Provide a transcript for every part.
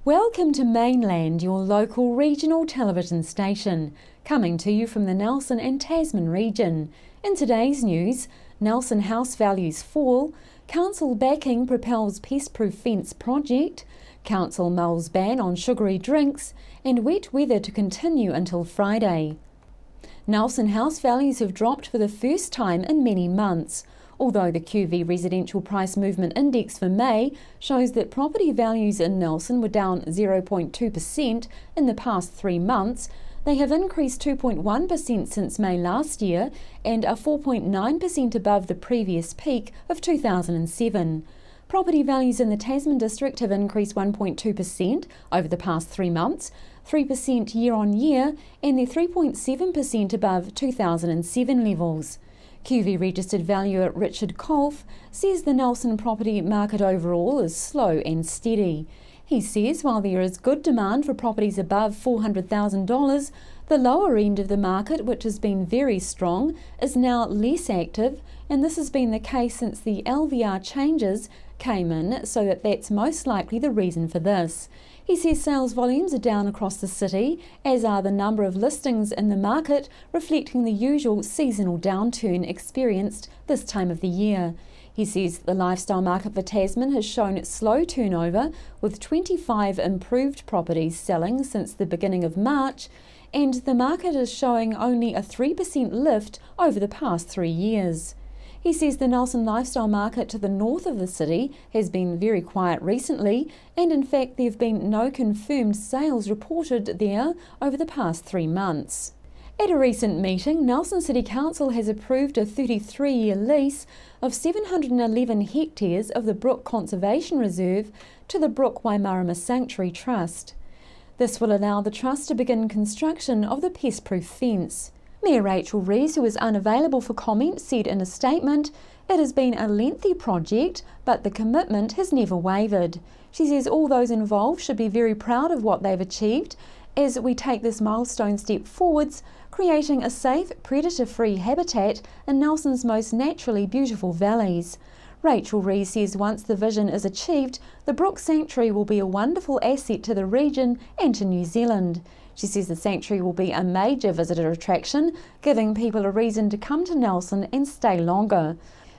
Welcome to Mainland, your local regional television station, coming to you from the Nelson and Tasman region. In today's news, Nelson house values fall, council backing propels pest-proof fence project, council mulls ban on sugary drinks, and wet weather to continue until Friday. Nelson house values have dropped for the first time in many months. Although the QV Residential Price Movement Index for May shows that property values in Nelson were down 0.2% in the past 3 months, they have increased 2.1% since May last year and are 4.9% above the previous peak of 2007. Property values in the Tasman district have increased 1.2% over the past 3 months, 3% year on year, and they're 3.7% above 2007 levels. QV registered valuer Richard Kolf says the Nelson property market overall is slow and steady. He says while there is good demand for properties above $400,000, the lower end of the market, which has been very strong, is now less active, and this has been the case since the LVR changes came in, so that's most likely the reason for this. He says sales volumes are down across the city, as are the number of listings in the market, reflecting the usual seasonal downturn experienced this time of the year. He says the lifestyle market for Tasman has shown slow turnover, with 25 improved properties selling since the beginning of March, and the market is showing only a 3% lift over the past 3 years. He says the Nelson lifestyle market to the north of the city has been very quiet recently, and in fact there have been no confirmed sales reported there over the past 3 months. At a recent meeting, Nelson City Council has approved a 33-year lease of 711 hectares of the Brook Conservation Reserve to the Brook Waimarama Sanctuary Trust. This will allow the Trust to begin construction of the pest-proof fence. Mayor Rachel Rees, who is unavailable for comment, said in a statement, "It has been a lengthy project, but the commitment has never wavered." She says all those involved should be very proud of what they've achieved as we take this milestone step forwards, creating a safe, predator-free habitat in Nelson's most naturally beautiful valleys. Rachel Rees says once the vision is achieved, the Brook Sanctuary will be a wonderful asset to the region and to New Zealand. She says the sanctuary will be a major visitor attraction, giving people a reason to come to Nelson and stay longer.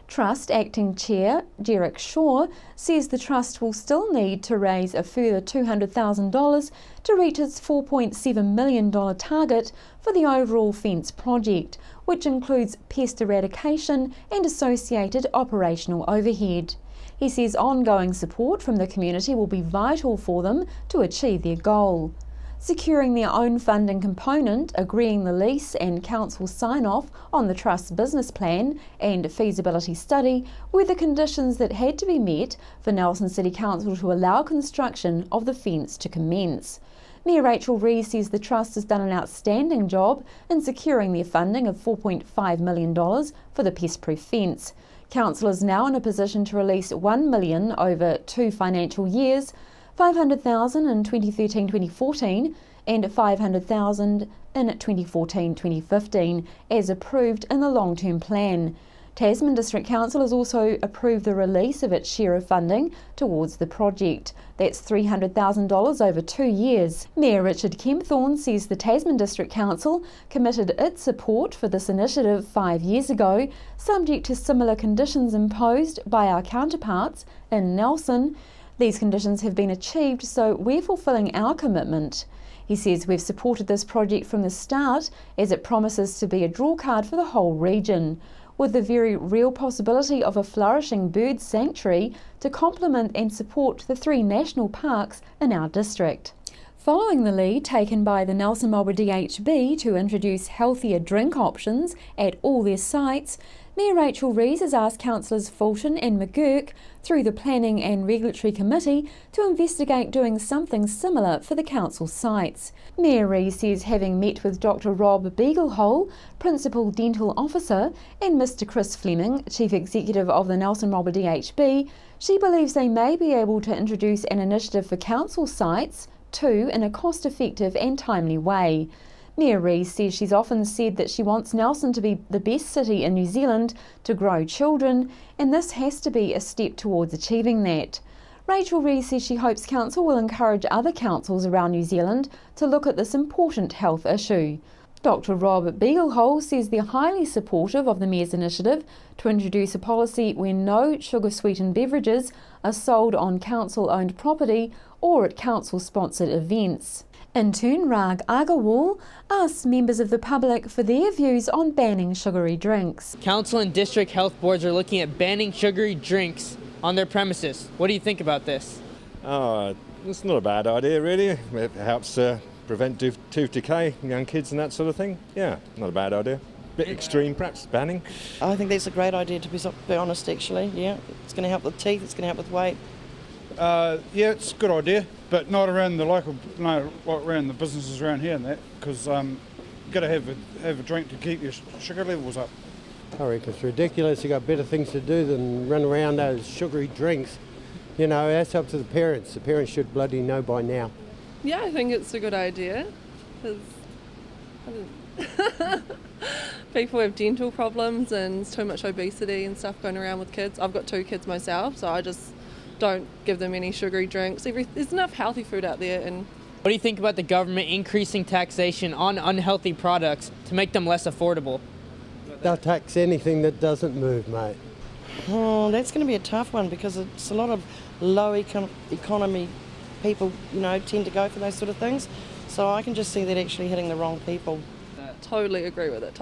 Trust Acting Chair Derek Shaw says the Trust will still need to raise a further $200,000 to reach its $4.7 million target for the overall fence project, which includes pest eradication and associated operational overhead. He says ongoing support from the community will be vital for them to achieve their goal. Securing their own funding component, agreeing the lease and council sign-off on the Trust's business plan and feasibility study were the conditions that had to be met for Nelson City Council to allow construction of the fence to commence. Mayor Rachel Rees says the Trust has done an outstanding job in securing their funding of $4.5 million for the pest-proof fence. Council is now in a position to release $1 million over 2 financial years, $500,000 in 2013-2014 and $500,000 in 2014-2015 as approved in the long-term plan. Tasman District Council has also approved the release of its share of funding towards the project. That's $300,000 over 2 years. Mayor Richard Kempthorne says the Tasman District Council committed its support for this initiative 5 years ago, subject to similar conditions imposed by our counterparts in Nelson. These conditions have been achieved, so we're fulfilling our commitment. He says we've supported this project from the start as it promises to be a drawcard for the whole region, with the very real possibility of a flourishing bird sanctuary to complement and support the 3 national parks in our district. Following the lead taken by the Nelson Marlborough DHB to introduce healthier drink options at all their sites, Mayor Rachel Rees has asked councillors Fulton and McGurk through the Planning and Regulatory Committee to investigate doing something similar for the council sites. Mayor Rees says having met with Dr Rob Beaglehole, Principal Dental Officer, and Mr Chris Fleming, Chief Executive of the Nelson Marlborough DHB, she believes they may be able to introduce an initiative for council sites too in a cost-effective and timely way. Mayor Rees says she's often said that she wants Nelson to be the best city in New Zealand to grow children, and this has to be a step towards achieving that. Rachel Rees says she hopes council will encourage other councils around New Zealand to look at this important health issue. Dr Rob Beaglehole says they're highly supportive of the Mayor's initiative to introduce a policy where no sugar-sweetened beverages are sold on council-owned property or at council-sponsored events. In turn, Rag Agarwal asks members of the public for their views on banning sugary drinks. Council and district health boards are looking at banning sugary drinks on their premises. What do you think about this? It's not a bad idea, really. It helps prevent tooth decay in young kids and that sort of thing. Yeah, not a bad idea. Bit extreme, perhaps, banning. I think that's a great idea, to be honest, actually. Yeah, it's going to help with teeth, it's going to help with weight. Yeah, it's a good idea, but not around the local, no, like around the businesses around here and that, because you've got to have a drink to keep your sugar levels up. I reckon it's ridiculous. You've got better things to do than run around those sugary drinks. You know, that's up to the parents. The parents should bloody know by now. Yeah, I think it's a good idea, because people have dental problems and there's too much obesity and stuff going around with kids. I've got 2 kids myself, so I just don't give them any sugary drinks. There's enough healthy food out there. And what do you think about the government increasing taxation on unhealthy products to make them less affordable? They'll tax anything that doesn't move, mate. Oh, that's going to be a tough one, because it's a lot of low economy people, you know, tend to go for those sort of things. So I can just see that actually hitting the wrong people. Totally agree with it,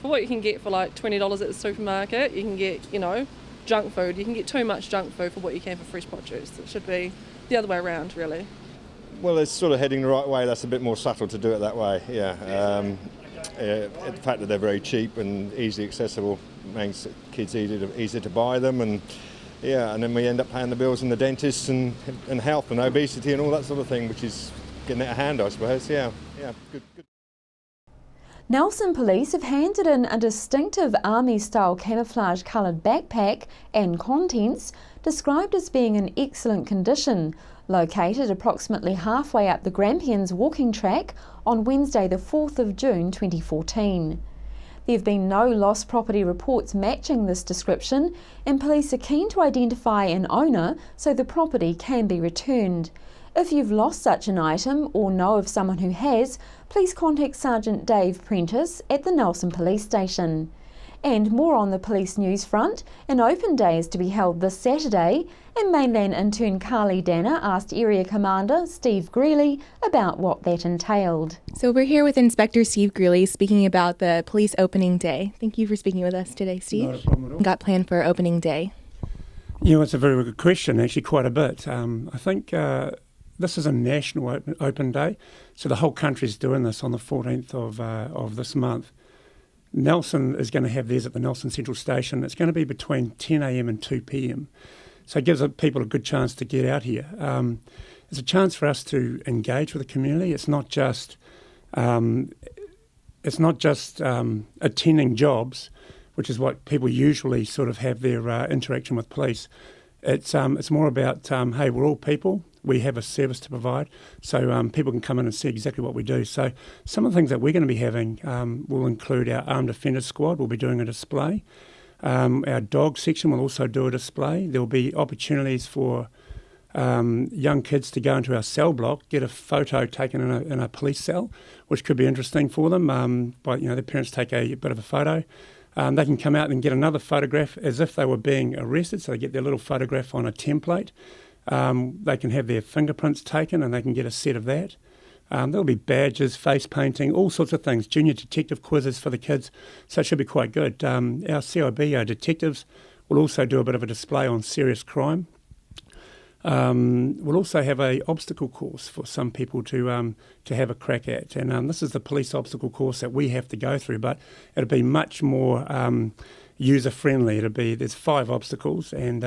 For what you can get for like $20 at the supermarket, you can get, you know, junk food. You can get too much junk food for what you can for fresh produce. It should be the other way around, really. Well, it's sort of heading the right way. That's a bit more subtle to do it that way, yeah. The fact that they're very cheap and easily accessible makes kids easy to buy them, and yeah, and then we end up paying the bills in the dentists and health and obesity and all that sort of thing, which is getting out of hand, I suppose. Yeah, good. Nelson Police have handed in a distinctive army-style camouflage coloured backpack and contents described as being in excellent condition, located approximately halfway up the Grampians walking track on Wednesday the 4th of June 2014. There have been no lost property reports matching this description, and police are keen to identify an owner so the property can be returned. If you've lost such an item or know of someone who has, please contact Sergeant Dave Prentice at the Nelson Police Station. And more on the police news front, an open day is to be held this Saturday, and Mainland intern Carly Danner asked Area Commander Steve Greeley about what that entailed. So we're here with Inspector Steve Greeley speaking about the police opening day. Thank you for speaking with us today, Steve. Not a problem at all. Got planned for opening day? You know, it's a very good question, actually, quite a bit. I think this is a national open day, so the whole country's doing this on the 14th of this month. Nelson is going to have theirs at the Nelson Central Station. It's going to be between 10 a.m. and 2 p.m. So it gives people a good chance to get out here. It's a chance for us to engage with the community. It's not just attending jobs, which is what people usually sort of have their interaction with police. It's more about, hey, we're all people. We have a service to provide, so people can come in and see exactly what we do. So some of the things that we're going to be having will include our Armed Offenders Squad. We'll be doing a display. Our dog section will also do a display. There will be opportunities for young kids to go into our cell block, get a photo taken in a police cell, which could be interesting for them. But their parents take a bit of a photo. They can come out and get another photograph as if they were being arrested, so they get their little photograph on a template. They can have their fingerprints taken and they can get a set of that. There'll be badges, face painting, all sorts of things, junior detective quizzes for the kids, so it should be quite good. Our CIB, our detectives, will also do a bit of a display on serious crime. We'll also have a obstacle course for some people to have a crack at, and this is the police obstacle course that we have to go through, but it'll be much more user friendly. There's 5 obstacles, and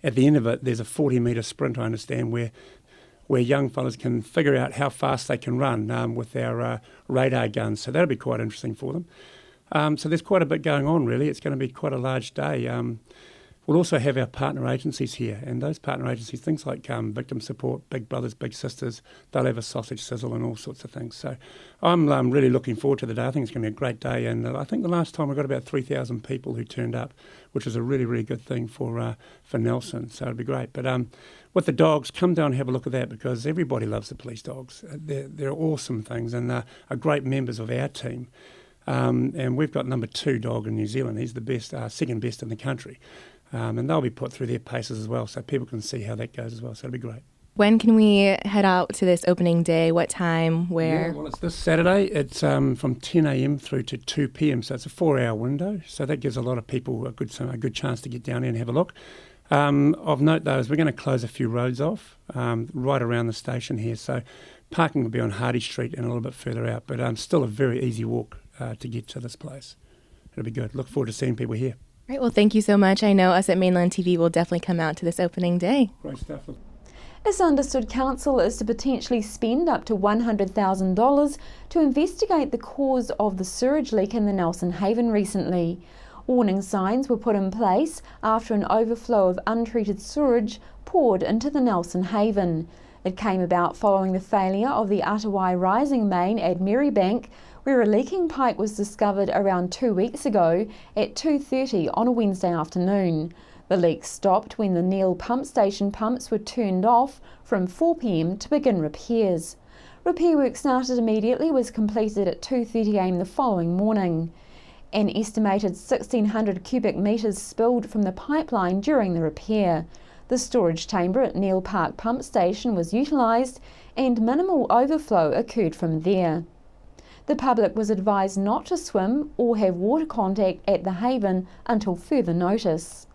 at the end of it, there's a 40-metre sprint, I understand, where young fellas can figure out how fast they can run with our radar guns. So that'll be quite interesting for them. So there's quite a bit going on, really. It's going to be quite a large day. We'll also have our partner agencies here, and those partner agencies, things like victim support, big brothers, big sisters, they'll have a sausage sizzle and all sorts of things. So I'm really looking forward to the day. I think it's going to be a great day, and I think the last time we got about 3,000 people who turned up, which is a really, really good thing for Nelson, so it'll be great. But with the dogs, come down and have a look at that, because everybody loves the police dogs. They're awesome things, and are great members of our team. And we've got number 2 dog in New Zealand. He's the best, second best in the country. And they'll be put through their paces as well, so people can see how that goes as well, so it'll be great. When can we head out to this opening day? What time? Where? Yeah, well, it's this Saturday. It's from 10 a.m. through to 2 p.m, so it's a 4-hour window, so that gives a lot of people a good chance to get down there and have a look. Of note, though, is we're going to close a few roads off right around the station here, so parking will be on Hardy Street and a little bit further out, but still a very easy walk to get to this place. It'll be good. Look forward to seeing people here. Right, well, thank you so much. I know us at Mainland TV will definitely come out to this opening day. Great stuff. It's understood council is to potentially spend up to $100,000 to investigate the cause of the sewage leak in the Nelson Haven recently. Warning signs were put in place after an overflow of untreated sewage poured into the Nelson Haven. It came about following the failure of the Atawai rising main at Marybank, where a leaking pipe was discovered around 2 weeks ago at 2:30 on a Wednesday afternoon. The leak stopped when the Neil pump station pumps were turned off from 4 p.m. to begin repairs. Repair work started immediately, was completed at 2:30 a.m. the following morning. An estimated 1,600 cubic metres spilled from the pipeline during the repair. The storage chamber at Neil Park pump station was utilised and minimal overflow occurred from there. The public was advised not to swim or have water contact at the Haven until further notice.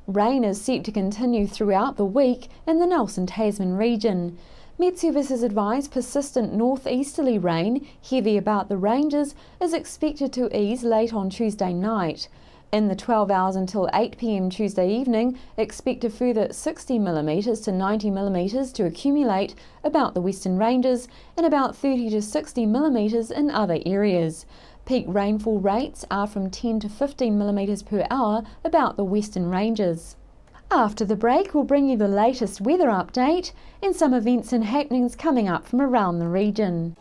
Rain is set to continue throughout the week in the Nelson Tasman region. Met Services advise persistent northeasterly rain, heavy about the ranges, is expected to ease late on Tuesday night. In the 12 hours until 8 p.m. Tuesday evening, expect a further 60mm to 90mm to accumulate about the Western Ranges and about 30 to 60mm in other areas. Peak rainfall rates are from 10 to 15mm per hour about the Western Ranges. After the break, we'll bring you the latest weather update and some events and happenings coming up from around the region.